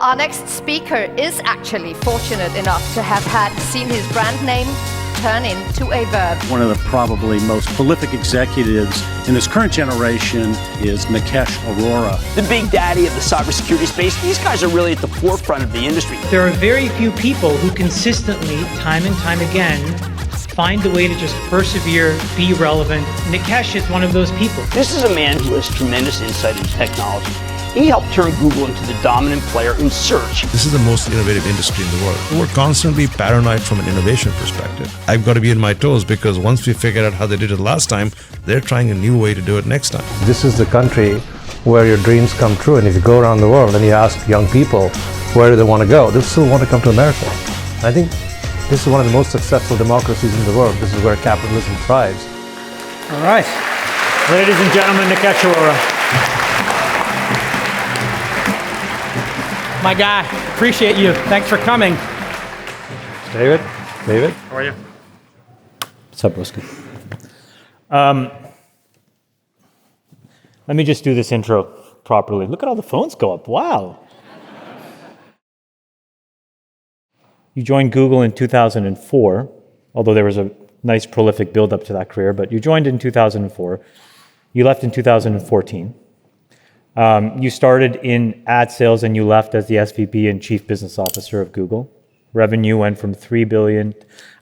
our next speaker is actually fortunate enough to have seen his brand name turn into a verb. One of the probably most prolific executives in this current generation is Nikesh Arora. The big daddy of the cybersecurity space. These guys are really at the forefront of the industry. There are very few people who consistently, time and time again, find a way to just persevere, be relevant. Nikesh is one of those people. This is a man who has tremendous insight into technology. He helped turn Google into the dominant player in search. This is the most innovative industry in the world. We're constantly paranoid from an innovation perspective. I've got to be on my toes because once we figured out how they did it last time, they're trying a new way to do it next time. This is the country where your dreams come true. And if you go around the world and you ask young people where do they want to go, they still want to come to America. I think this is one of the most successful democracies in the world. This is where capitalism thrives. All right. Ladies and gentlemen, Nikesh Arora. My guy, appreciate you. Thanks for coming. David? How are you? What's up, Broski? Let me just do this intro properly. Look at all the phones go up. Wow. You joined Google in 2004, although there was a nice prolific build-up to that career, but you joined in 2004. You left in 2014. You started in ad sales and you left as the SVP and Chief Business Officer of Google. Revenue went from $3 billion.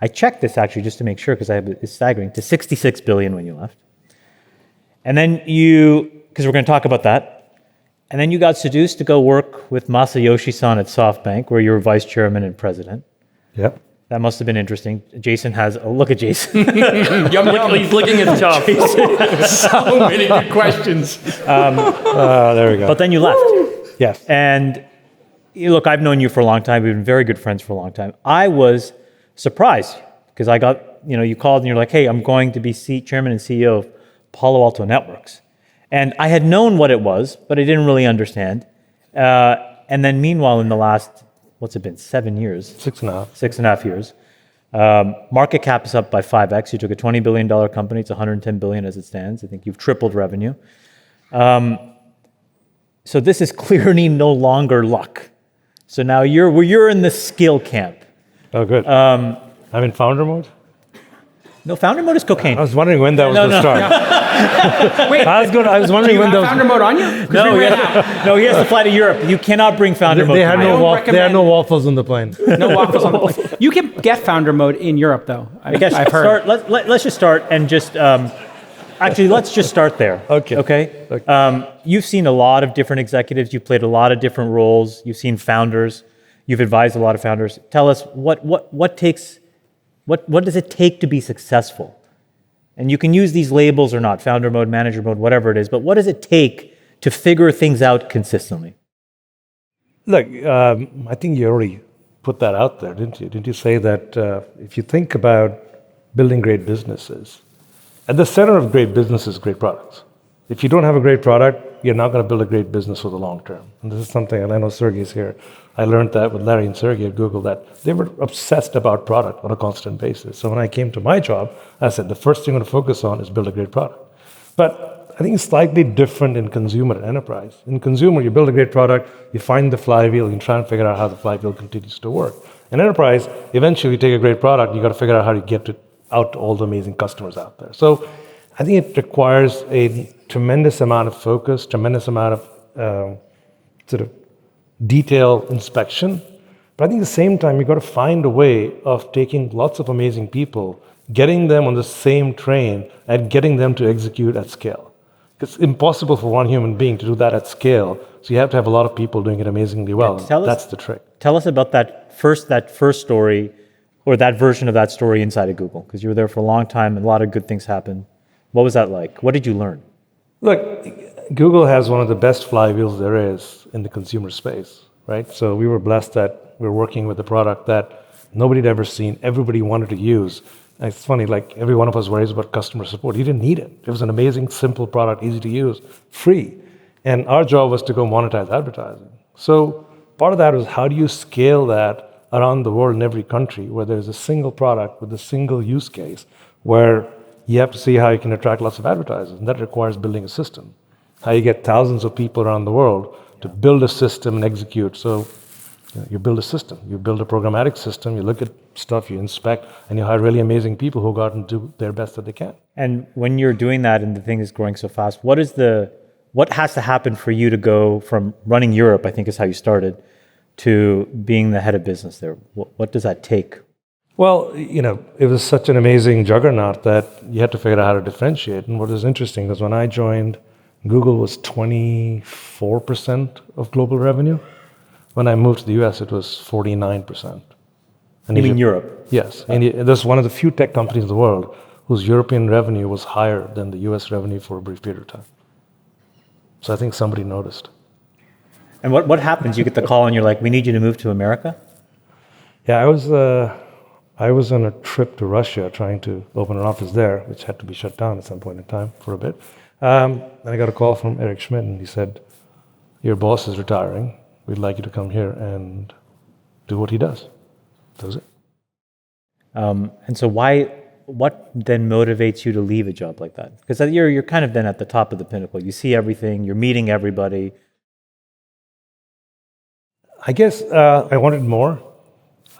I checked this actually just to make sure because it's staggering, to $66 billion when you left. And then because we're going to talk about that, and then you got seduced to go work with Masa Yoshi-san at SoftBank, where you were vice chairman and president. Yep. That must have been interesting. Jason has a look at Jason. He's licking his tongue. So many good questions. There we go. But then you left. Yes. And look, I've known you for a long time. We've been very good friends for a long time. I was surprised because I got, you called and you're like, hey, I'm going to be chairman and CEO of Palo Alto Networks. And I had known what it was, but I didn't really understand. And then meanwhile, in the last, what's it been, 7 years? 6.5. 6.5 years. Market cap is up by 5x. You took a $20 billion company. It's $110 billion as it stands. I think you've tripled revenue. So this is clearly no longer luck. So now you're in the skill camp. Oh, good. I'm in founder mode? No, founder mode is cocaine. I was wondering when that was going to start. Wait, I was wondering when that was. founder mode on you? No, he has to fly to Europe. You cannot bring founder mode. They had no waffles on the plane. No waffles on the plane. You can get founder mode in Europe, though. I've heard. Let's just start and just. Actually, let's just start there. Okay. You've seen a lot of different executives. You've played a lot of different roles. You've seen founders. You've advised a lot of founders. Tell us what does it take to be successful? And you can use these labels or not, founder mode, manager mode, whatever it is, but what does it take to figure things out consistently? Look, I think you already put that out there, didn't you? Didn't you say that if you think about building great businesses, at the center of great business is great products. If you don't have a great product, you're not going to build a great business for the long term. And this is something, and I know Sergey's here. I learned that with Larry and Sergey at Google, that they were obsessed about product on a constant basis. So when I came to my job, I said, the first thing I'm going to focus on is build a great product. But I think it's slightly different in consumer and enterprise. In consumer, you build a great product, you find the flywheel, you try and figure out how the flywheel continues to work. In enterprise, eventually you take a great product, you got to figure out how to get it out to all the amazing customers out there. So I think it requires a tremendous amount of focus, tremendous amount of sort of detailed inspection. But I think at the same time, you've got to find a way of taking lots of amazing people, getting them on the same train, and getting them to execute at scale. It's impossible for one human being to do that at scale, so you have to have a lot of people doing it amazingly well. That's the trick. Tell us about that first story, or that version of that story inside of Google, because you were there for a long time and a lot of good things happened. What was that like? What did you learn? Look, Google has one of the best flywheels there is in the consumer space, right? So we were blessed that we were working with a product that nobody had ever seen, everybody wanted to use. And it's funny, like every one of us worries about customer support. You didn't need it. It was an amazing, simple product, easy to use, free. And our job was to go monetize advertising. So part of that was how do you scale that around the world in every country where there's a single product with a single use case where you have to see how you can attract lots of advertisers. And that requires building a system. How you get thousands of people around the world to build a system and execute. So You build a system, you build a programmatic system, you look at stuff, you inspect, and you hire really amazing people who go out and do their best that they can. And when you're doing that and the thing is growing so fast, what has to happen for you to go from running Europe, I think is how you started, to being the head of business there? What does that take? Well, it was such an amazing juggernaut that you had to figure out how to differentiate. And what was interesting was when I joined, Google was 24% of global revenue. When I moved to the US, it was 49%. And You mean Europe? Yes. And there's one of the few tech companies in the world whose European revenue was higher than the US revenue for a brief period of time. So I think somebody noticed. And what happens? You get the call and you're like, we need you to move to America? Yeah, I was on a trip to Russia trying to open an office there, which had to be shut down at some point in time for a bit. And I got a call from Eric Schmidt, and he said, your boss is retiring. We'd like you to come here and do what he does. That was it. And so what then motivates you to leave a job like that? Because you're kind of then at the top of the pinnacle. You see everything, you're meeting everybody. I guess I wanted more.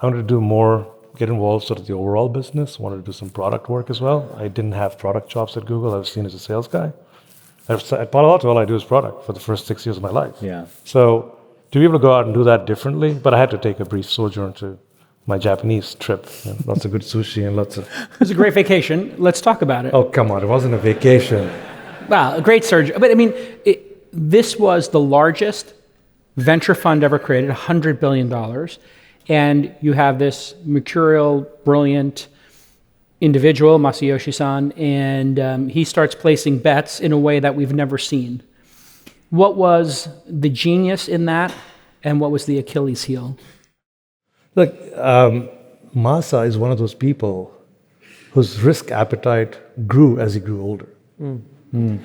I wanted to do more, get involved sort of the overall business. I wanted to do some product work as well. I didn't have product jobs at Google. I was seen as a sales guy. At Palo Alto, all I do is product for the first 6 years of my life. Yeah. So to be able to go out and do that differently, but I had to take a brief sojourn to my Japanese trip. Lots of good sushi and lots of... It was a great vacation. Let's talk about it. Oh, come on. It wasn't a vacation. Wow, a great surge. But I mean, this was the largest venture fund ever created, $100 billion. And you have this mercurial, brilliant individual, Masayoshi-san, and he starts placing bets in a way that we've never seen. What was the genius in that, and what was the Achilles heel? Look, Masa is one of those people whose risk appetite grew as he grew older. And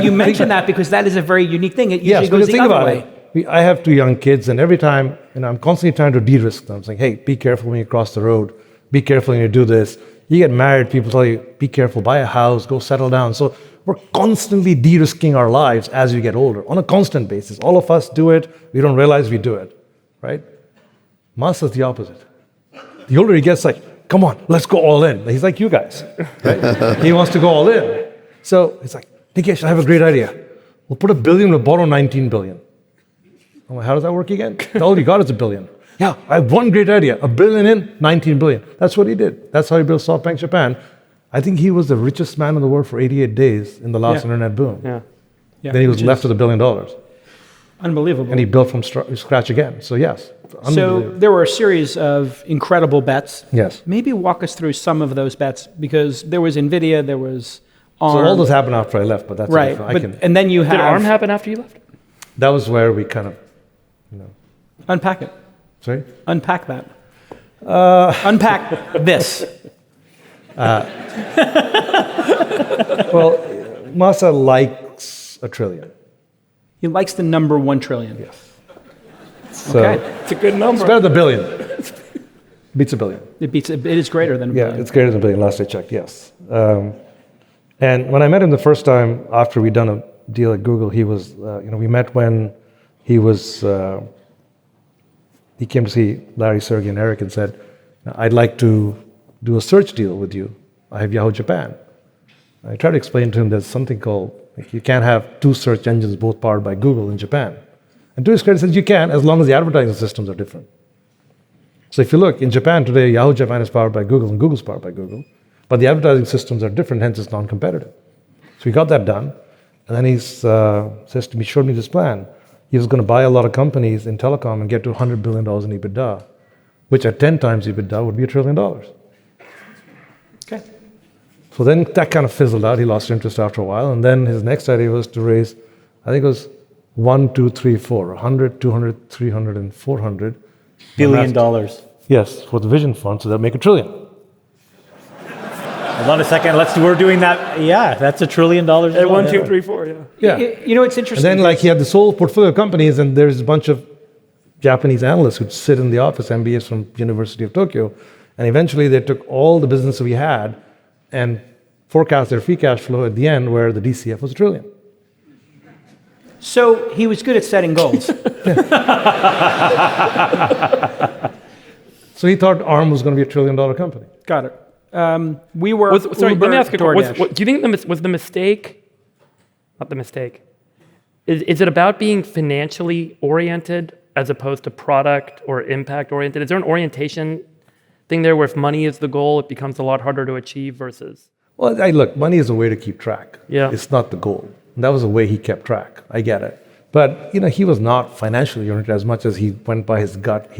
you mentioned that because that is a very unique thing. It usually goes the other way. I have 2 young kids, and every time, I'm constantly trying to de-risk them. I'm saying, hey, be careful when you cross the road. Be careful when you do this. You get married, people tell you, be careful, buy a house, go settle down. So we're constantly de-risking our lives as we get older on a constant basis. All of us do it. We don't realize we do it, right? Masa's the opposite. The older he gets, like, come on, let's go all in. He's like you guys, right? He wants to go all in. So it's like, Nikesh, I have a great idea. We'll put $1 billion, we'll borrow $19 billion. I'm like, how does that work again? All you got is $1 billion. Yeah, I have one great idea. $1 billion in, $19 billion. That's what he did. That's how he built SoftBank Japan. I think he was the richest man in the world for 88 days in the last internet boom. Yeah. Then he was left with $1 billion. Unbelievable. And he built from scratch again. So yes. So there were a series of incredible bets. Yes. Maybe walk us through some of those bets, because there was NVIDIA, there was ARM. So all this happened after I left, but that's right. And then you have... Did ARM happen after you left? That was where we kind of, Unpack it. Sorry? Unpack that. Unpack this. Well, Masa likes $1 trillion. He likes the number 1 trillion. Yes. So Okay. It's a good number. It's better than $1 billion. Beats $1 billion. It is greater than a billion. Yeah, it's greater than $1 billion, last I checked, yes. And when I met him the first time after we'd done a deal at Google, he was, we met when he was, he came to see Larry, Sergey, and Eric and said, I'd like to do a search deal with you. I have Yahoo Japan. I tried to explain to him there's something called, you can't have 2 search engines both powered by Google in Japan. And to his credit, he says you can, as long as the advertising systems are different. So if you look, in Japan today, Yahoo Japan is powered by Google and Google's powered by Google, but the advertising systems are different, hence it's non-competitive. So we got that done, and then he says to me, showed me this plan. He was going to buy a lot of companies in telecom and get to $100 billion in EBITDA, which at 10 times EBITDA would be $1 trillion. Okay. So then that kind of fizzled out. He lost interest after a while, and then his next idea was to raise, I think it was 1, 2, 3, 4, 100, 200, 300, and 400 $1 billion. Yes, for the Vision Fund, so that'd make $1 trillion. Hold on a second. We're doing that. Yeah, that's $1 trillion. At 1, 2, 3, 4, yeah. Yeah. You know, it's interesting. And then he had this whole portfolio of companies, and there's a bunch of Japanese analysts who sit in the office, MBAs from University of Tokyo, and eventually they took all the business we had and forecast their free cash flow at the end where the DCF was $1 trillion. So he was good at setting goals. So he thought ARM was going to be $1 trillion company. Got it. We were Sorry, Uber, let me ask you a DoorDash. question. Do you think was the mistake, not the mistake, is it about being financially oriented as opposed to product or impact oriented? Is there an orientation thing there where if money is the goal, it becomes a lot harder to achieve versus? Well, look, money is a way to keep track. Yeah. It's not the goal. And that was the way he kept track. I get it. But, he was not financially oriented as much as he went by his gut.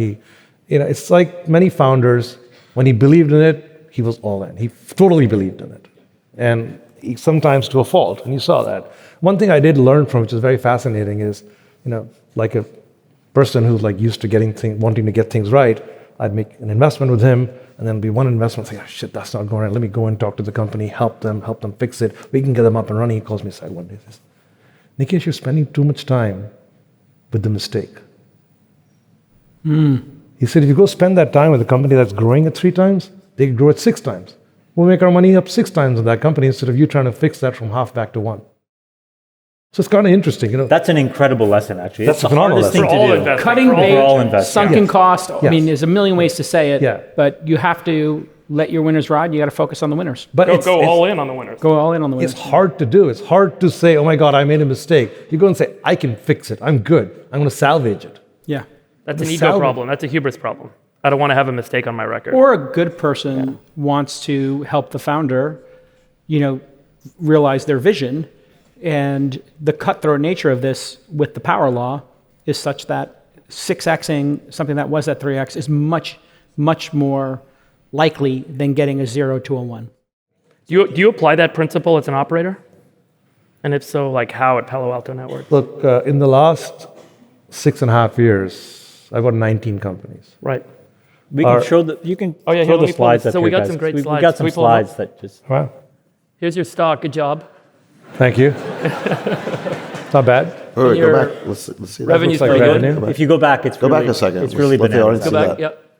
It's like many founders, when he believed in it, he was all in. He totally believed in it. And sometimes to a fault, and you saw that. One thing I did learn from, which is very fascinating, is, like a person who's like used to wanting to get things right, I'd make an investment with him, and then be one investment, say, oh, shit, that's not going right. Let me go and talk to the company, help them fix it. We can get them up and running. He calls me aside one day and says, Nikesh, you're spending too much time with the mistake. He said, if you go spend that time with a company that's growing at 3 times, they grow at 6 times. We'll make our money up 6 times in that company instead of you trying to fix that from half back to 1. So it's kind of interesting, That's an incredible lesson, actually. That's it's a the phenomenal hardest thing lesson. to do. investors. Cutting For bait, all investors. sunken Yes. cost. I Yes. mean, there's a million ways to say it, Yeah. but you have to let your winners ride. You got to focus on the winners. But Go all in on the winners. Go all in on the winners. It's hard to do. It's hard to say, oh my God, I made a mistake. You go and say, I can fix it. I'm good. I'm going to salvage it. Yeah. That's an The ego salvage. problem. That's a hubris problem. I don't want to have a mistake on my record. Or a good person wants to help the founder, realize their vision. And the cutthroat nature of this with the power law is such that 6xing something that was at 3x is much, much more likely than getting a 0 to a 1. Do you apply that principle as an operator? And if so, like how at Palo Alto Networks? Look, in the last 6.5 years, I've got 19 companies. Right. We can show the, you can Oh, yeah, show here, let the me pull slides this. up So we here, got guys. some great We slides. got Can some we pull them up? slides that just... Wow. Here's your stock. Good job. Thank you. It's not bad. All right, Your go back. Let's see that. Revenue's like pretty good. revenue. If you go back, it's Go really, back a second. It's really Let the bananas. audience Go see back. that. Yep.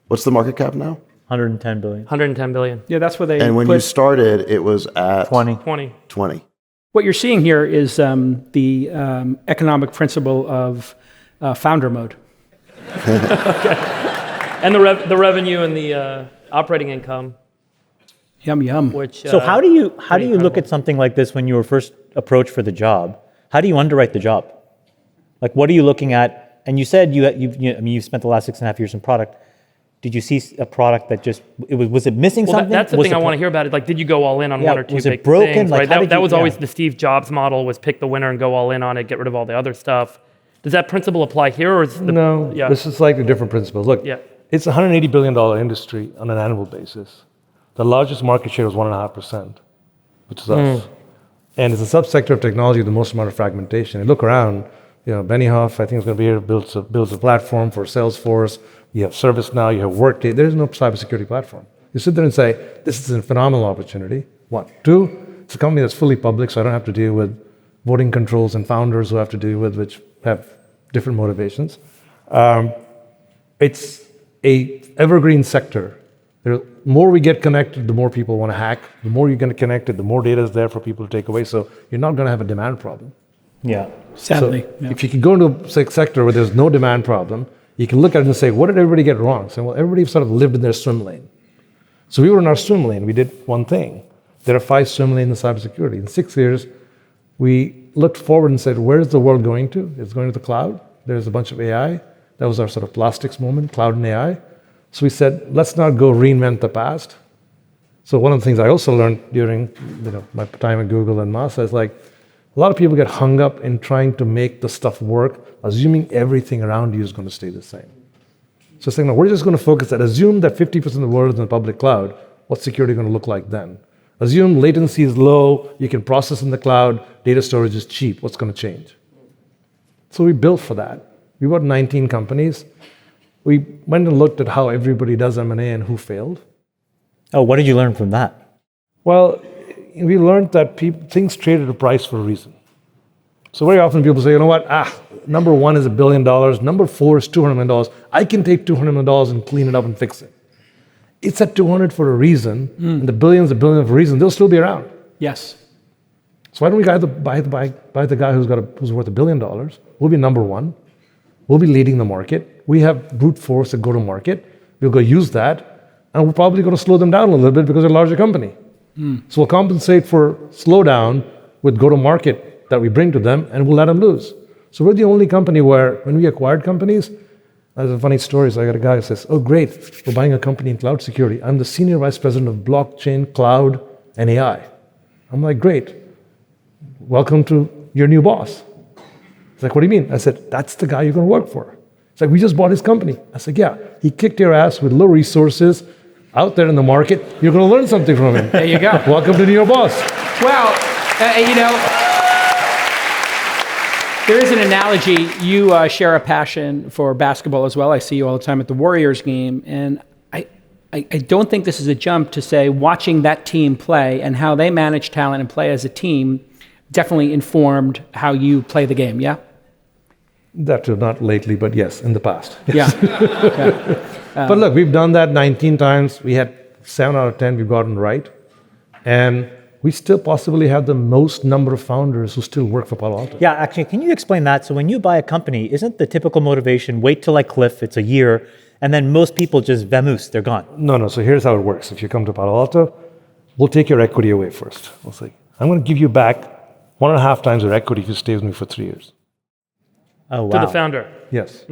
What's the market cap now? 110 billion. 110 billion. Yeah, that's where they And when put, you started, it was at 20. 20. what you're seeing here is the economic principle of founder mode. And the revenue and the operating income, Yum, yum. which So how do you pretty look incredible. at something like this when you were first approached for the job? How do you underwrite the job? Like, what are you looking at? And you said you spent the last 6.5 years in product. Did you see a product that just was it missing Well, something? that's the Was thing I the want to hear about. It like, did you go all in on Yeah, one or two was it big broken? things? Like, Right. how did That you- was always yeah. the Steve Jobs model: was pick the winner and go all in on it, get rid of all the other stuff. Does that principle apply here, or is the, No, Yeah. this is slightly different principle. Look, Yeah. it's a $180 billion industry on an annual basis. The largest market share is 1.5%, which is us. And it's a subsector of technology with the most amount of fragmentation. You look around, Benioff, I think is going to be here, builds a platform for Salesforce. You have ServiceNow, you have Workday. There is no cybersecurity platform. You sit there and say, this is a phenomenal opportunity. 1. 2, it's a company that's fully public, so I don't have to deal with voting controls and founders who have to deal with, which have different motivations. It's a evergreen sector. The more we get connected, the more people want to hack. The more you get connected, the more data is there for people to take away. So you're not going to have a demand problem. Yeah. Sadly. So yeah. if you can go into a sector where there's no demand problem, you can look at it and say, what did everybody get wrong? So, well, everybody sort of lived in their swim lane. So we were in our swim lane. We did one thing. There are 5 swim lanes in cybersecurity. In 6 years, we looked forward and said, where is the world going to? It's going to the cloud. There's a bunch of AI. That was our sort of plastics moment, cloud and AI. So we said, let's not go reinvent the past. So one of the things I also learned during my time at Google and Masa is like, a lot of people get hung up in trying to make the stuff work, assuming everything around you is going to stay the same. So saying, no, we're just going to focus that. Assume that 50% of the world is in the public cloud. What's security going to look like then? Assume latency is low, you can process in the cloud, data storage is cheap. What's going to change? So we built for that. We bought 19 companies. We went and looked at how everybody does M&A and who failed. Oh, what did you learn from that? Well, we learned that things trade at a price for a reason. So very often people say, you know what, number 1 is $1 billion, number 4 is $200 million. I can take $200 million and clean it up and fix it. It's at 200 for a reason, and the billions for a reason, they'll still be around. Yes. So why don't we buy the guy who's worth $1 billion? We'll be number one. We'll be leading the market. We have brute force to go to market. We'll go use that, and we're probably going to slow them down a little bit because they're a larger company. So we'll compensate for slowdown with go-to-market that we bring to them, and we'll let them lose. So we're the only company where, when we acquired companies, there's a funny story. So I got a guy who says, "Oh, great, we're buying a company in cloud security. I'm the senior vice president of blockchain, cloud, and AI." I'm like, "Great. Welcome to your new boss." He's like, "What do you mean?" I said, "That's the guy you're going to work for." It's like, "We just bought his company." I said, "Yeah, he kicked your ass with low resources out there in the market. You're going to learn something from him." There you go. Welcome to your boss. Well, there is an analogy. You share a passion for basketball as well. I see you all the time at the Warriors game. And I don't think this is a jump to say watching that team play and how they manage talent and play as a team definitely informed how you play the game, yeah? That too, not lately, but yes, in the past. Yeah. But look, we've done that 19 times. We had 7 out of 10 we've gotten right. And we still possibly have the most number of founders who still work for Palo Alto. Yeah, actually, can you explain that? So when you buy a company, isn't the typical motivation wait till I cliff, it's a year, and then most people just vamoose, they're gone? No. So here's how it works. If you come to Palo Alto, we'll take your equity away first. We'll say, "I'm going to give you back 1.5 times your equity if you stay with me for 3 years." Oh, wow. To the founder. Yes.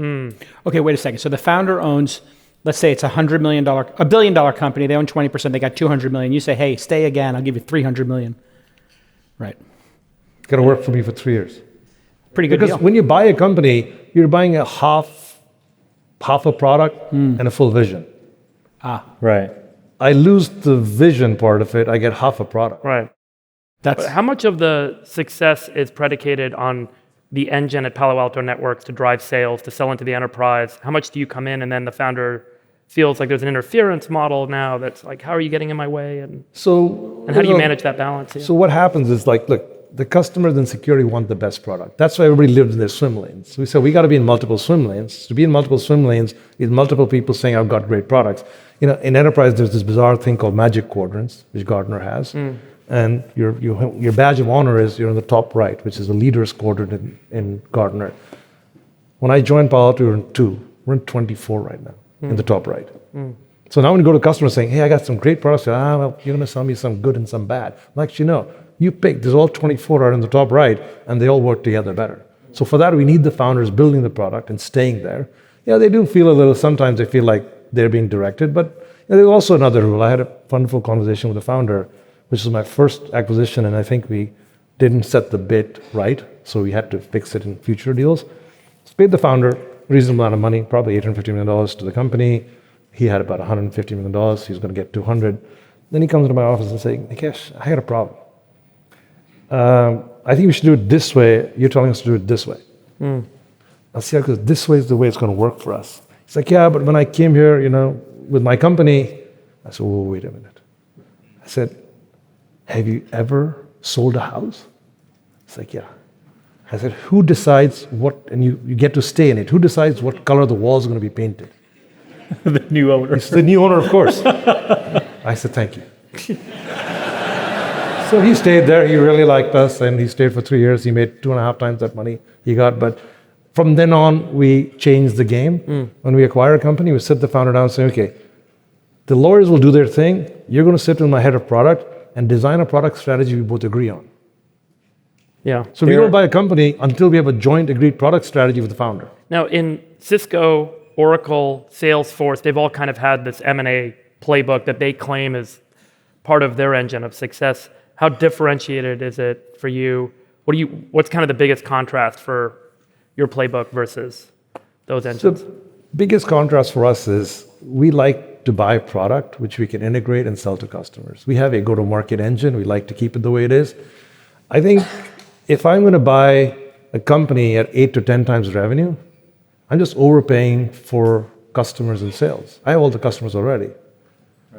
Okay, wait a second. So the founder owns, let's say it's $100 million, $1 billion company. They own 20%. They got $200 million. You say, "Hey, stay again. I'll give you $300 million." Right. It's got to work for me for 3 years. Pretty good Because deal. when you buy a company, you're buying a half a product and a full vision. Right. I lose the vision part of it. I get half a product. Right. That's But how much of the success is predicated on the engine at Palo Alto Networks to drive sales, to sell into the enterprise? How much do you come in and then the founder feels like there's an interference model now that's like, how are you getting in my way? And how do you manage that balance? Yeah. So what happens is like, look, the customers in security want the best product. That's why everybody lived in their swim lanes. So we said, we got to be in multiple swim lanes. To be in multiple swim lanes is multiple people saying, "I've got great products." In enterprise, there's this bizarre thing called Magic Quadrants, which Gartner has. And your badge of honor is you're in the top right, which is the leaders quadrant in Gartner. When I joined Palo Alto, we were in 2. We're in 24 right now, in the top right. So now when you go to customers saying, "Hey, I got some great products," well, you're going to sell me some good and some bad. I'm like, no, you pick. There's all 24 are in the top right, and they all work together better. So for that, we need the founders building the product and staying there. Yeah, they do feel a little, sometimes they feel like they're being directed, but there's also another rule. I had a wonderful conversation with the founder, which was my first acquisition, and I think we didn't set the bid right, so we had to fix it in future deals. So paid the founder a reasonable amount of money, probably $850 million to the company. He had about $150 million. He was going to get 200. Then he comes into my office and says, "Nikesh, I got a problem. I think we should do it this way. You're telling us to do it this way." I said, "Because this way is the way it's going to work for us." He's like, "Yeah, but when I came here, with my company," I said, "Whoa, wait a minute." I said, "Have you ever sold a house?" It's like, "Yeah." I said, "Who decides what," and you get to stay in it, "who decides what color the walls are going to be painted?" The new owner. It's the new owner, of course. I said, "Thank you." So he stayed there. He really liked us, and he stayed for 3 years. He made 2.5 times that money he got. But from then on, we changed the game. When we acquire a company, we sit the founder down and say, "Okay, the lawyers will do their thing. You're going to sit with my head of product and design a product strategy we both agree on." Yeah. So we don't buy a company until we have a joint agreed product strategy with the founder. Now, in Cisco, Oracle, Salesforce, they've all kind of had this M&A playbook that they claim is part of their engine of success. How differentiated is it for you? What's kind of the biggest contrast for your playbook versus those engines? The biggest contrast for us is we like to buy product which we can integrate and sell to customers. We have a go-to-market engine. We like to keep it the way it is. I think if I'm going to buy a company at 8 to 10 times revenue, I'm just overpaying for customers and sales. I have all the customers already.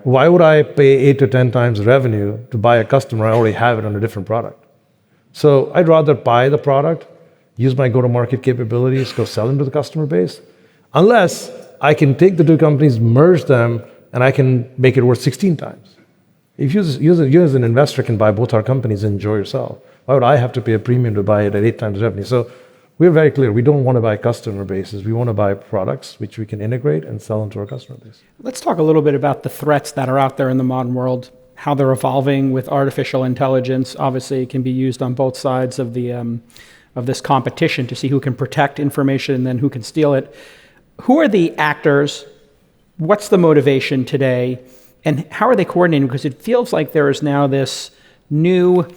Why would I pay 8 to 10 times revenue to buy a customer? I already have it on a different product. So I'd rather buy the product, use my go-to-market capabilities, go sell them to the customer base, unless I can take the two companies, merge them, and I can make it worth 16 times. If you as an investor can buy both our companies and enjoy yourself. Why would I have to pay a premium to buy it at 8 times revenue? So we're very clear. We don't want to buy customer bases. We want to buy products which we can integrate and sell into our customer base. Let's talk a little bit about the threats that are out there in the modern world, how they're evolving with artificial intelligence. Obviously, it can be used on both sides of the of this competition to see who can protect information and then who can steal it. Who are the actors? What's the motivation today? And how are they coordinating? Because it feels like there is now this new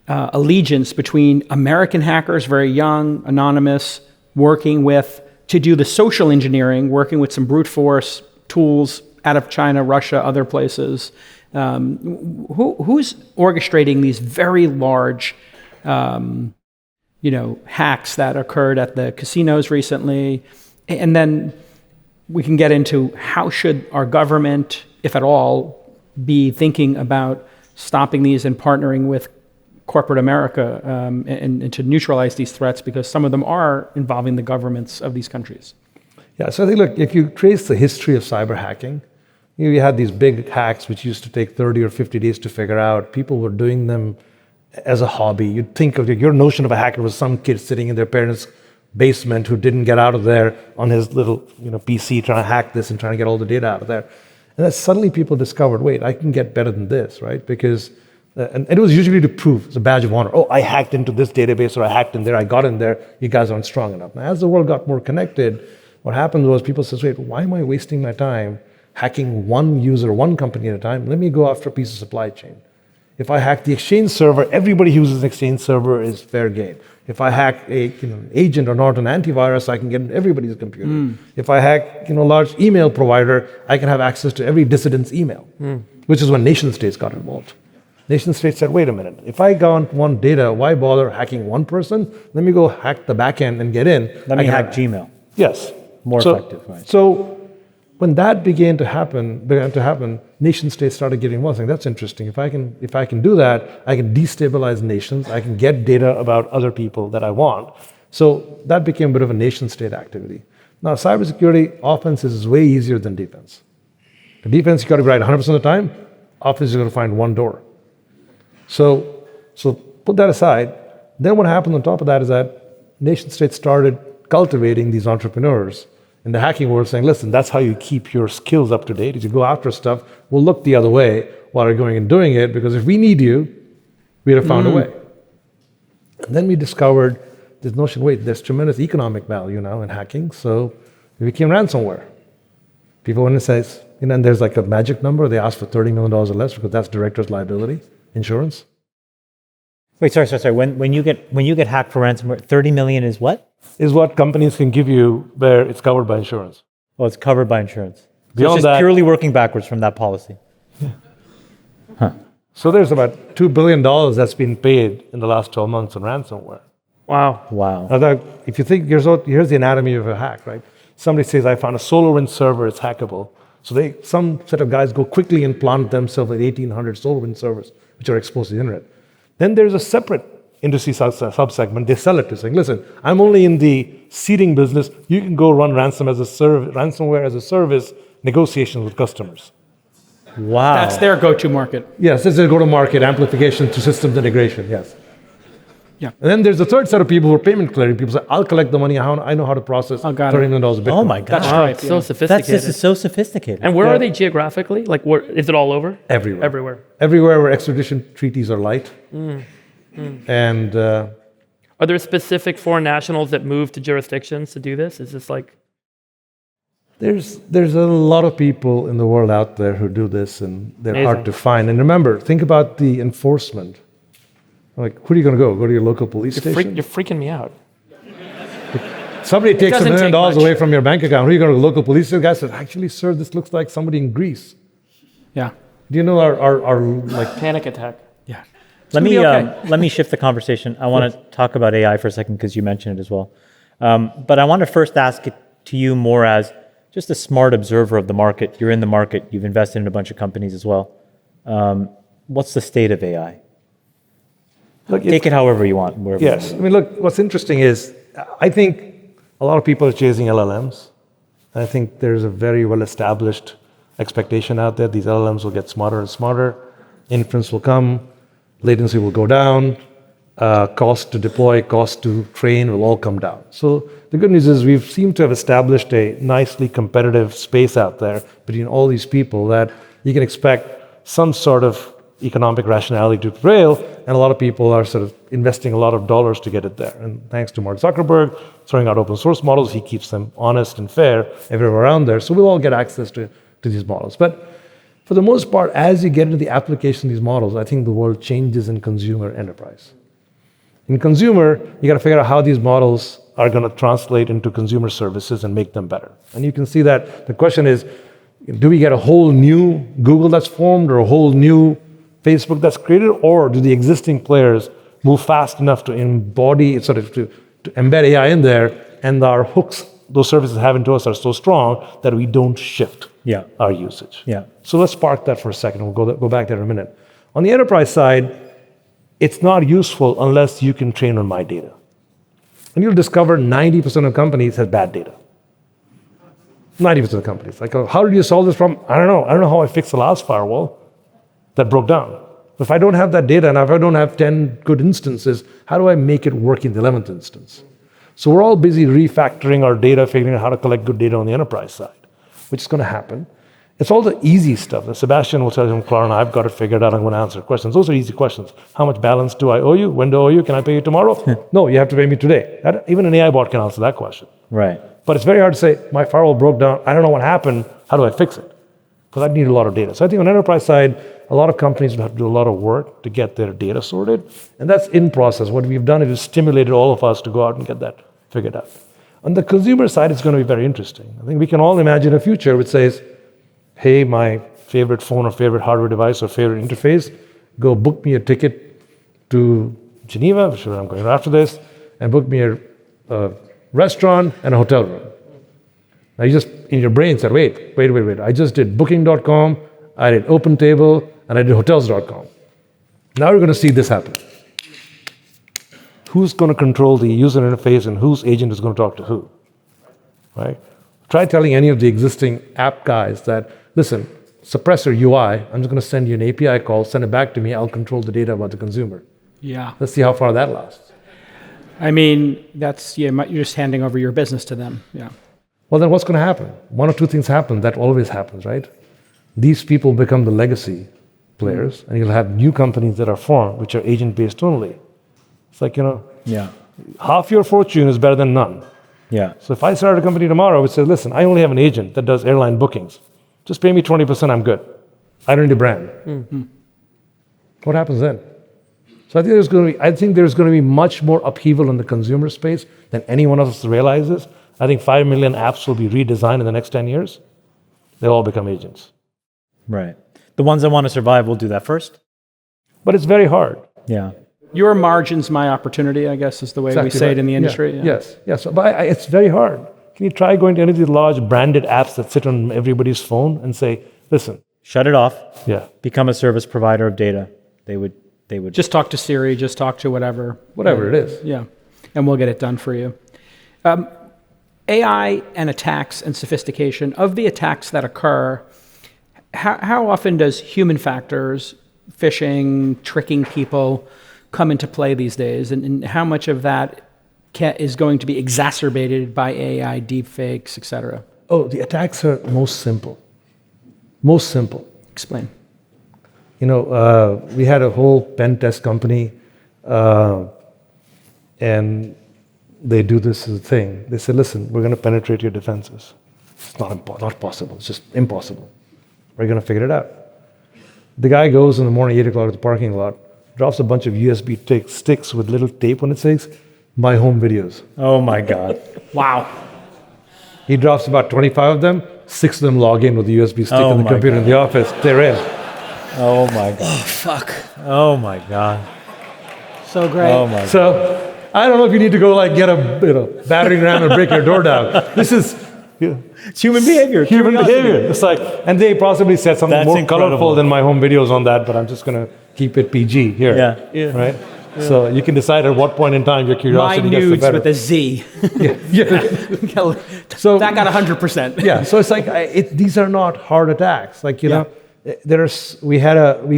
allegiance between American hackers, very young, anonymous, working with, to do the social engineering, working with some brute force tools out of China, Russia, other places. Who's orchestrating these very large hacks that occurred at the casinos recently? And then we can get into how should our government, if at all, be thinking about stopping these and partnering with corporate America and to neutralize these threats, because some of them are involving the governments of these countries. Yeah, so I think, look, if you trace the history of cyber hacking, you had these big hacks which used to take 30 or 50 days to figure out. People were doing them as a hobby. You'd think of your notion of a hacker was some kid sitting in their parents' basement who didn't get out of there on his little PC trying to hack this and trying to get all the data out of there. And then suddenly people discovered, wait, I can get better than this, right? Because, and it was usually to prove, it's a badge of honor. Oh, I hacked into this database, or I hacked in there, I got in there, you guys aren't strong enough. Now, as the world got more connected, what happened was people said, wait, why am I wasting my time hacking one user, one company at a time? Let me go after a piece of supply chain. If I hack the Exchange server, everybody who uses an Exchange server is fair game. If I hack an agent or not an antivirus, I can get into everybody's computer. If I hack a large email provider, I can have access to every dissident's email, which is when nation states got involved. Nation states said, wait a minute, if I want data, why bother hacking one person? Let me go hack the back end and get in. Let me hack Gmail. Yes. More effective, right? So when that began to happen, nation states started getting involved, saying, that's interesting. If I can do that, I can destabilize nations. I can get data about other people that I want. So that became a bit of a nation state activity. Now, cybersecurity offense is way easier than defense. The defense, you got to be right 100% of the time. Offense, you got to find one door. So put that aside. Then what happened on top of that is that nation states started cultivating these entrepreneurs in the hacking world, saying, listen, that's how you keep your skills up to date. If you go after stuff, we'll look the other way while you're going and doing it, because if we need you, we'd have found a way. And then we discovered this notion, wait, there's tremendous economic value now in hacking, so it became ransomware. People went and says, and there's like a magic number, they ask for $30 million or less because that's director's liability insurance. Wait, sorry. When you get hacked for ransomware, 30 million is what? Is what companies can give you where it's covered by insurance. Oh, it's covered by insurance. So Beyond it's just purely working backwards from that policy. Yeah. Huh. So there's about $2 billion that's been paid in the last 12 months on ransomware. Wow. Now, if you think, here's the anatomy of a hack, right? Somebody says, I found a SolarWinds server, it's hackable. So some set of guys go quickly and plant themselves with 1,800 SolarWinds servers, which are exposed to the internet. Then there's a separate industry subsegment, they sell it to, saying, listen, I'm only in the seeding business. You can go run ransomware as a service negotiations with customers. Wow. That's their go-to market. Yes, it's their go-to-market amplification to systems integration, yes. Yeah. And then there's a third set of people who are payment clearing. People say, I'll collect the money, I know how to process $30 million of Bitcoin. Oh my God. Wow, it's so sophisticated. This is so sophisticated. And where are they geographically? Like, is it all over? Everywhere. Everywhere where extradition treaties are light. And are there specific foreign nationals that move to jurisdictions to do this? Is this like... There's a lot of people in the world out there who do this, and they're Amazing. hard to find. And remember, think about the enforcement. Like, who are you going to go? Go to your local police station? You're freaking me out. Somebody takes $1 million much. away from your bank account. Who are you going to the local police station? The guy says, actually, sir, this looks like somebody in Greece. Yeah. Do you know our like Panic attack. Yeah. Let me okay. let me shift the conversation. I want to talk about AI for a second because you mentioned it as well. But I want to first ask it to you more as just a smart observer of the market. You're in the market. You've invested in a bunch of companies as well. What's the state of AI? look, Take it however you want. Wherever yes. you I mean, look, what's interesting is I think a lot of people are chasing LLMs. I think there's a very well-established expectation out there. These LLMs will get smarter and smarter. Inference will come. latency will go down, cost to deploy, cost to train will all come down. So the good news is we've seemed to have established a nicely competitive space out there between all these people that you can expect some sort of economic rationality to prevail, and a lot of people are sort of investing a lot of dollars to get it there. And thanks to Mark Zuckerberg throwing out open source models, he keeps them honest and fair everywhere around there. So we'll all get access to these models. But for the most part, as you get into the application of these models, I think the world changes in consumer enterprise. In consumer, you got to figure out how these models are going to translate into consumer services and make them better. And you can see that the question is, do we get a whole new Google that's formed or a whole new Facebook that's created, or do the existing players move fast enough to embody, sort of to embed AI in there, and our hooks those services have into us are so strong that we don't shift our usage? So let's park that for a second. We'll go back there in a minute. On the enterprise side, it's not useful unless you can train on my data. And you'll discover 90% of companies have bad data. 90% of companies. Like, how did you solve this problem? I don't know. I don't know how I fixed the last firewall that broke down. If I don't have that data and if I don't have 10 good instances, how do I make it work in the 11th instance? So we're all busy refactoring our data, figuring out how to collect good data on the enterprise side, which is going to happen. It's all the easy stuff that Sebastian will tell you, Klarna, I've got it figured out, I'm going to answer questions. Those are easy questions. How much balance do I owe you? When do I owe you? Can I pay you tomorrow? No, you have to pay me today. Even an AI bot can answer that question. Right. But it's very hard to say, my firewall broke down, I don't know what happened, how do I fix it? Because I need a lot of data. So I think on the enterprise side, a lot of companies will have to do a lot of work to get their data sorted, and that's in process. What we've done is stimulated all of us to go out and get that figured out. On the consumer side, it's going to be very interesting. I think we can all imagine a future which says, hey, my favorite phone or favorite hardware device or favorite interface, go book me a ticket to Geneva, which is where I'm going after this, and book me a restaurant and a hotel room. Now you just, in your brain, said, wait. I just did booking.com, I did OpenTable, and I did hotels.com. Now we're going to see this happen. Who's going to control the user interface and whose agent is going to talk to who, right? Try telling any of the existing app guys that, listen, suppress your UI, I'm just going to send you an API call, send it back to me, I'll control the data about the consumer. Yeah. Let's see how far that lasts. I mean, that's, you're just handing over your business to them. Yeah. Well, then what's going to happen? One or two things happen. That always happens, right? These people become the legacy players, and you'll have new companies that are formed, which are agent-based only. It's like, half your fortune is better than none. Yeah. So if I start a company tomorrow which says, listen, I only have an agent that does airline bookings. Just pay me 20%, I'm good. I don't need a brand. Mm-hmm. What happens then? So I think there's going to be much more upheaval in the consumer space than anyone else realizes. I think 5 million apps will be redesigned in the next 10 years. They'll all become agents. Right. The ones that want to survive will do that first. But it's very hard. Yeah. Your margin's my opportunity, I guess, is the way we say it in the industry. Yeah. Yes. But it's very hard. Can you try going to any of these large branded apps that sit on everybody's phone and say, listen. Shut it off. Yeah. Become a service provider of data. They would just talk to Siri, just talk to whatever. Whatever it is. Yeah. And we'll get it done for you. AI and attacks and sophistication of the attacks that occur, how often does human factors, phishing, tricking people, come into play these days? And how much of that is going to be exacerbated by AI, deepfakes, et cetera? Oh, the attacks are most simple. Most simple. Explain. We had a whole pen test company, and they do this as a thing. They say, listen, we're going to penetrate your defenses. It's not possible. It's just impossible. We're going to figure it out. The guy goes in the morning, 8 o'clock at the parking lot, drops a bunch of USB sticks with little tape on it, says, my home videos. Oh my God. Wow. He drops about 25 of them, 6 of them log in with the USB stick on the computer in the office. They're in. Oh my God. Oh, fuck. Oh my God. So great. Oh my God. So I don't know if you need to go get a battering ram and break your door down. This is it's human behavior. Human behavior. It's like, and they possibly said something That's more incredible. colorful than my home videos on that, but I'm just going to keep it PG here. Yeah. Right? Yeah. So you can decide at what point in time your curiosity gets the better. with a Z. Yeah. So that got 100%. Yeah. So it's like these are not hard attacks. Like we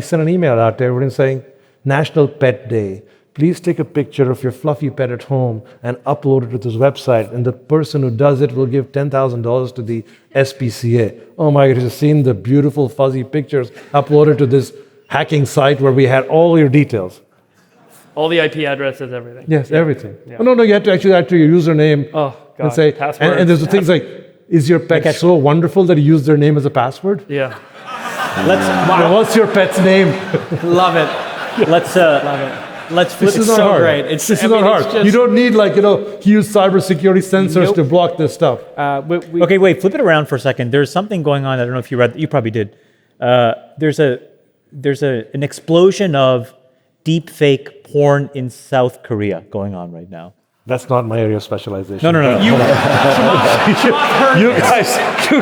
sent an email out to everyone saying, National Pet Day. Please take a picture of your fluffy pet at home and upload it to this website. And the person who does it will give $10,000 to the SPCA. Oh my God, you've seen the beautiful fuzzy pictures uploaded to this hacking site where we had all your details. All the IP addresses, everything. Yes, everything. Yeah. Oh, no, you have to actually add to your username Oh, God. and say, Passwords. and there's the things like, is your pet so wonderful that you use their name as a password? Yeah. What's your pet's name? Love it. Let's flip This is it. not hard. great. This is not hard. You don't need huge cybersecurity sensors to block this stuff. Okay, wait, flip it around for a second. There's something going on. I don't know if you read. You probably did. There's an explosion of deep fake porn in South Korea going on right now. That's not my area of specialization. No. You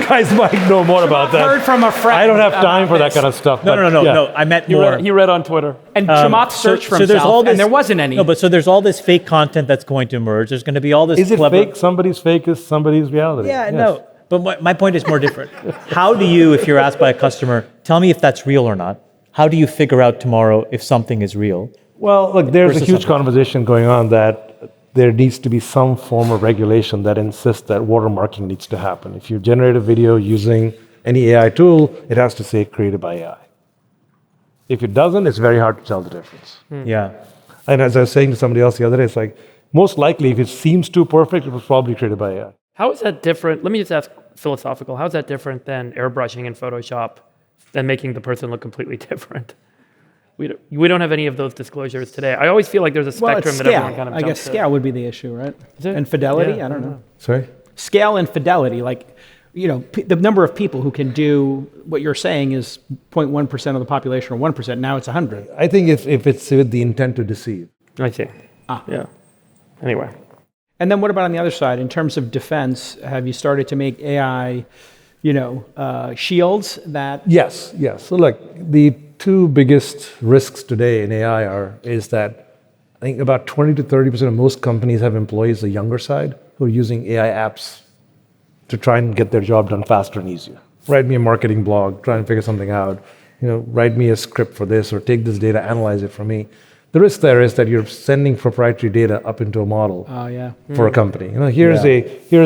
guys might know more about that. Heard from a friend. I don't have time for that kind of stuff. No. I meant more. He read on Twitter. And Chamath searched for himself, and there wasn't any. No, but so there's all this fake content that's going to emerge. There's going to be all this Is it clever... fake? Somebody's fake is somebody's reality. Yeah, Yes. no. But my point is more different. How do you, if you're asked by a customer, tell me if that's real or not, how do you figure out tomorrow if something is real? Well, look, there's a Versus huge something. conversation going on that there needs to be some form of regulation that insists that watermarking needs to happen. If you generate a video using any AI tool, it has to say created by AI. If it doesn't, it's very hard to tell the difference. Yeah. And as I was saying to somebody else the other day, it's like, most likely, if it seems too perfect, it was probably created by AI. How is that different? Let me just ask philosophical. How is that different than airbrushing in Photoshop and making the person look completely different? We don't have any of those disclosures today. I always feel like there's a spectrum that everyone kind of I guess jumps to. scale would be the issue, right? Is it? And fidelity? Yeah, I don't know. Sorry? Scale and fidelity, the number of people who can do what you're saying is 0.1% of the population or 1%. Now it's 100. I think if it's with the intent to deceive. I see. Yeah. Anyway. And then what about on the other side? In terms of defense, have you started to make AI, shields that... Yes. So look, the two biggest risks today in AI is that I think about 20 to 30% of most companies have employees the younger side who are using AI apps to try and get their job done faster and easier. Write me a marketing blog, try and figure something out, write me a script for this or take this data, analyze it for me. The risk there is that you're sending proprietary data up into a model for a company. Here's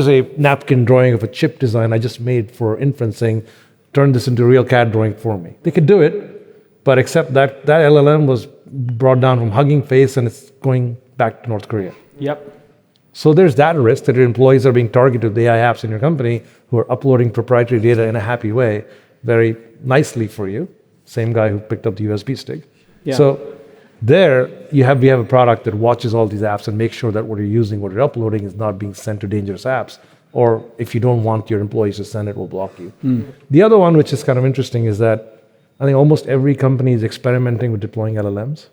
a napkin drawing of a chip design I just made for inferencing. Turn this into a real CAD drawing for me. They could do it, but except that LLM was brought down from Hugging Face and it's going back to North Korea. Yep. So there's that risk that your employees are being targeted with AI apps in your company who are uploading proprietary data in a happy way, very nicely for you. Same guy who picked up the USB stick. Yeah. So there, we have a product that watches all these apps and makes sure that what you're using, what you're uploading is not being sent to dangerous apps. Or if you don't want your employees to send it, we'll block you. The other one, which is kind of interesting, is that I think almost every company is experimenting with deploying LLMs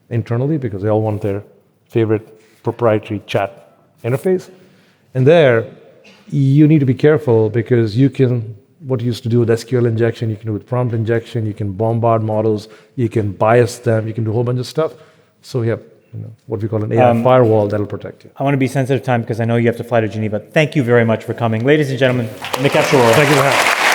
internally because they all want their favorite proprietary chat interface. And there, you need to be careful because what you used to do with SQL injection, you can do with prompt injection, you can bombard models, you can bias them, you can do a whole bunch of stuff. So we have what we call an AI firewall that'll protect you. I want to be sensitive of time because I know you have to fly to Geneva. Thank you very much for coming. Ladies and gentlemen, Nikesh Arora. Thank you for having me.